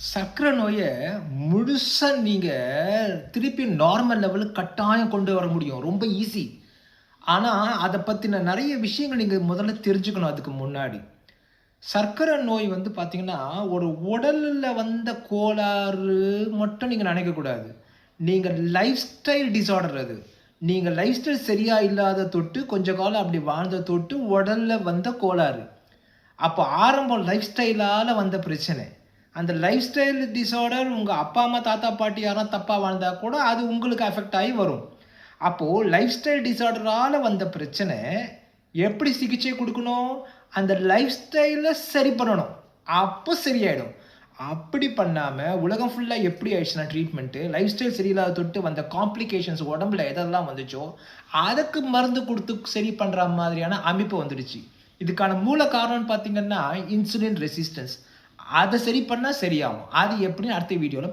சர்க்கரை நோய முழுசா நீங்க திருப்பி நார்மல் லெவலுக்கு கட்டாயம் கொண்டு வர முடியும். ரொம்ப ஈஸி. ஆனா, அத பத்தின நெறைய விஷயங்கள் நீங்க முதல்ல தெரிஞ்சுக்கணும் அதுக்கு முன்னாடி. சர்க்கரை நோய் வந்து பார்த்தீங்கன்னா, ஒரு உடல்ல வந்த கோளாறு மட்டும் நீங்க நெனைக்கக்கூடாது. நீங்க லைஃப் ஸ்டைல் டிஸார்டர் அது. நீங்க லைஃப் ஸ்டைல் சரியா இல்லாத தொட்டு, கொஞ்ச காலம் அப்படி வாழ்ந்த தொட்டு உடல்ல வந்த கோளாறு. அப்போ ஆரம்பம் லைஃப் ஸ்டைலால வந்த பிரச்சனை. அந்த லைஃப் ஸ்டைல் டிஸார்டர் உங்க அப்பா, அம்மா, தாத்தா, பாட்டி யாராவது தப்பா வாழ்ந்தா கூட அது உங்களுக்கு அஃபெக்ட் ஆயி வரும். அப்போ லைஃப் ஸ்டைல் டிஸார்டரால வந்த பிரச்சனை, எப்படி சிகிச்சை குடுக்கணும்? அந்த லைஃப் ஸ்டைல சரி பண்ணணும். அப்போ சரியாயிடும். அப்படி பண்ணாம உலகம் ஃபுல்லா எப்படி ஆயிடுச்சுன்னா ட்ரீட்மென்ட்டு, லைஃப் ஸ்டைல் சரியில்லாத தொட்டு வந்த காம்ப்ளிகேஷன்ஸ் உடம்புல எதெல்லாம் வந்துச்சோ, அதுக்கு மருந்து குடுத்து சரி பண்ற மாதிரியான அமைப்பு வந்துடுச்சு. இதுக்கான மூல காரணம்னு பார்த்தீங்கன்னா, இன்சுலின் ரெசிஸ்டன்ஸ். அத சரி பண்ணா சரியாகும். அது எப்படின்னு அடுத்த வீடியோல